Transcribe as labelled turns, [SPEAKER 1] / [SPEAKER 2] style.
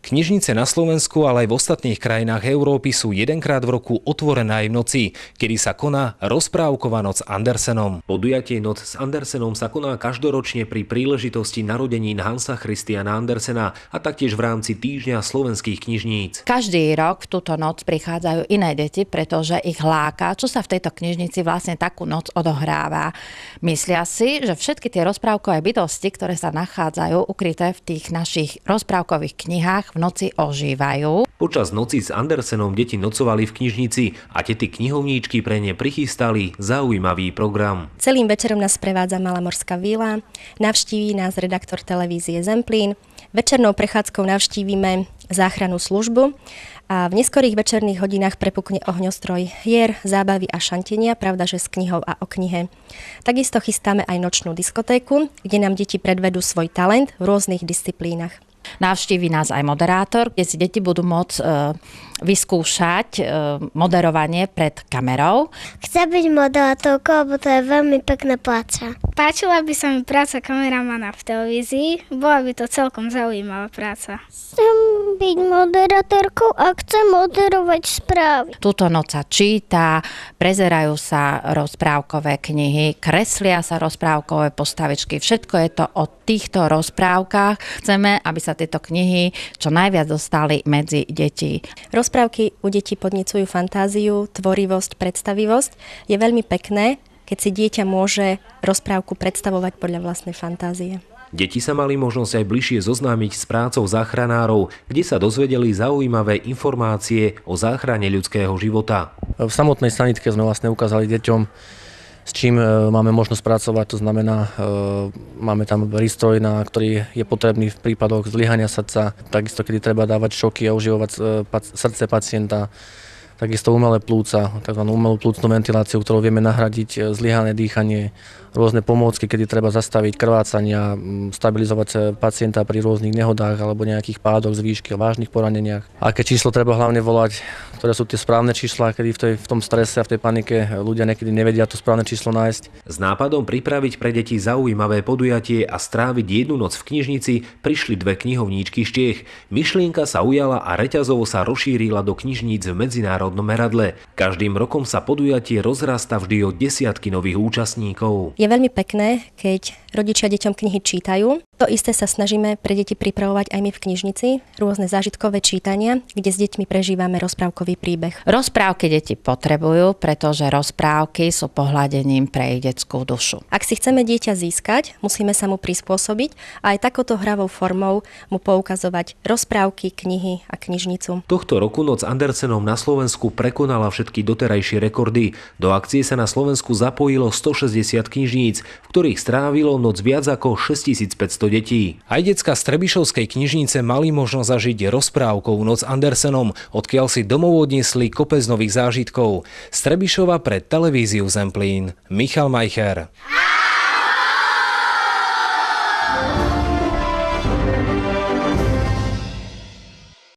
[SPEAKER 1] Knižnice na Slovensku, ale aj v ostatných krajinách Európy sú jedenkrát v roku otvorené aj v noci, kedy sa koná rozprávková noc s Andersenom. Podujatie Noc s Andersenom sa koná každoročne pri príležitosti narodenín Hansa Christiana Andersena a taktiež v rámci týždňa slovenských knižníc.
[SPEAKER 2] Každý rok v túto noc prichádzajú iné deti, pretože ich láka, čo sa v tejto knižnici vlastne takú noc odohráva. Myslia si, že všetky tie rozprávkové bytosti, ktoré sa nachádzajú ukryté v tých našich rozprávkových knihách, v noci ožívajú.
[SPEAKER 1] Počas noci s Andersenom deti nocovali v knižnici a tety knihovníčky pre ne prichystali zaujímavý program.
[SPEAKER 3] Celým večerom nás sprevádza Malá morská vila, navštíví nás redaktor televízie Zemplín, večernou prechádzkou navštívime záchrannú službu a v neskorých večerných hodinách prepukne ohňostroj hier, zábavy a šantenia, pravda, že s knihou a o knihe. Takisto chystáme aj nočnú diskotéku, kde nám deti predvedú svoj talent v rôznych disciplínach.
[SPEAKER 2] Navštíví nás aj moderátor, kde si deti budú môcť vyskúšať moderovanie pred kamerou.
[SPEAKER 4] Chcem byť moderátorkou, lebo to je veľmi pekná práca.
[SPEAKER 5] Páčila by sa mi práca kameramana v televízii, bola by to celkom zaujímavá práca.
[SPEAKER 4] Chcem byť moderátorkou a chcem moderovať správy.
[SPEAKER 2] Túto noc sa číta, prezerajú sa rozprávkové knihy, kreslia sa rozprávkové postavičky, všetko je to o týchto rozprávkach. Chceme, aby sa tieto knihy čo najviac dostali medzi deti.
[SPEAKER 3] Rozprávky u detí podnecujú fantáziu, tvorivosť, predstavivosť. Je veľmi pekné, keď si dieťa môže rozprávku predstavovať podľa vlastnej fantázie.
[SPEAKER 1] Deti sa mali možnosť aj bližšie zoznámiť s prácou záchranárov, kde sa dozvedeli zaujímavé informácie o záchrane ľudského života.
[SPEAKER 6] V samotnej sanitke sme vlastne ukázali deťom, s čím máme možnosť pracovať, to znamená, máme tam prístroj, ktorý je potrebný v prípadoch zlyhania srdca, takisto kedy treba dávať šoky a užívať srdce pacienta, takisto umelé plúca, tzv. Umelú plúcnú ventiláciu, ktorou vieme nahradiť zlyhané dýchanie, rôzne pomôcky, kedy treba zastaviť krvácania, stabilizovať pacienta pri rôznych nehodách alebo nejakých pádoch z výšky a vážnych poraneniach. Aké číslo treba hlavne volať, ktoré sú tie správne čísla, kedy v tom strese a v tej panike ľudia niekedy nevedia to správne číslo nájsť.
[SPEAKER 1] S nápadom pripraviť pre deti zaujímavé podujatie a stráviť jednu noc v knižnici prišli dve knihovníčky z Čiech. Myšlienka sa ujala a reťazovo sa rozšírila do knižníc v medzinárodnom meradle. Každým rokom sa podujatie rozrasta vždy o desiatky nových účastníkov.
[SPEAKER 3] Je veľmi pekné, keď rodičia deťom knihy čítajú. To isté sa snažíme pre deti pripravovať aj my v knižnici, rôzne zážitkové čítania, kde s deťmi prežívame rozprávkový príbeh.
[SPEAKER 2] Rozprávky deti potrebujú, pretože rozprávky sú pohľadením pre ich detskú dušu.
[SPEAKER 3] Ak si chceme dieťa získať, musíme sa mu prispôsobiť a aj takouto hravou formou mu poukazovať rozprávky, knihy a knižnicu.
[SPEAKER 1] Tohto roku Noc Andersenom na Slovensku prekonala všetky doterajšie rekordy. Do akcie sa na Slovensku zapojilo 160 knižníc, v ktorých strávilo noc viac ako 6500 detí. Aj decká z Trebišovskej knižnice mali možnosť zažiť rozprávkovú Noc Andersenom, odkiaľ si domov odniesli kopec nových zážitkov. Z Trebišova pre televíziu Zemplín Michal Majcher.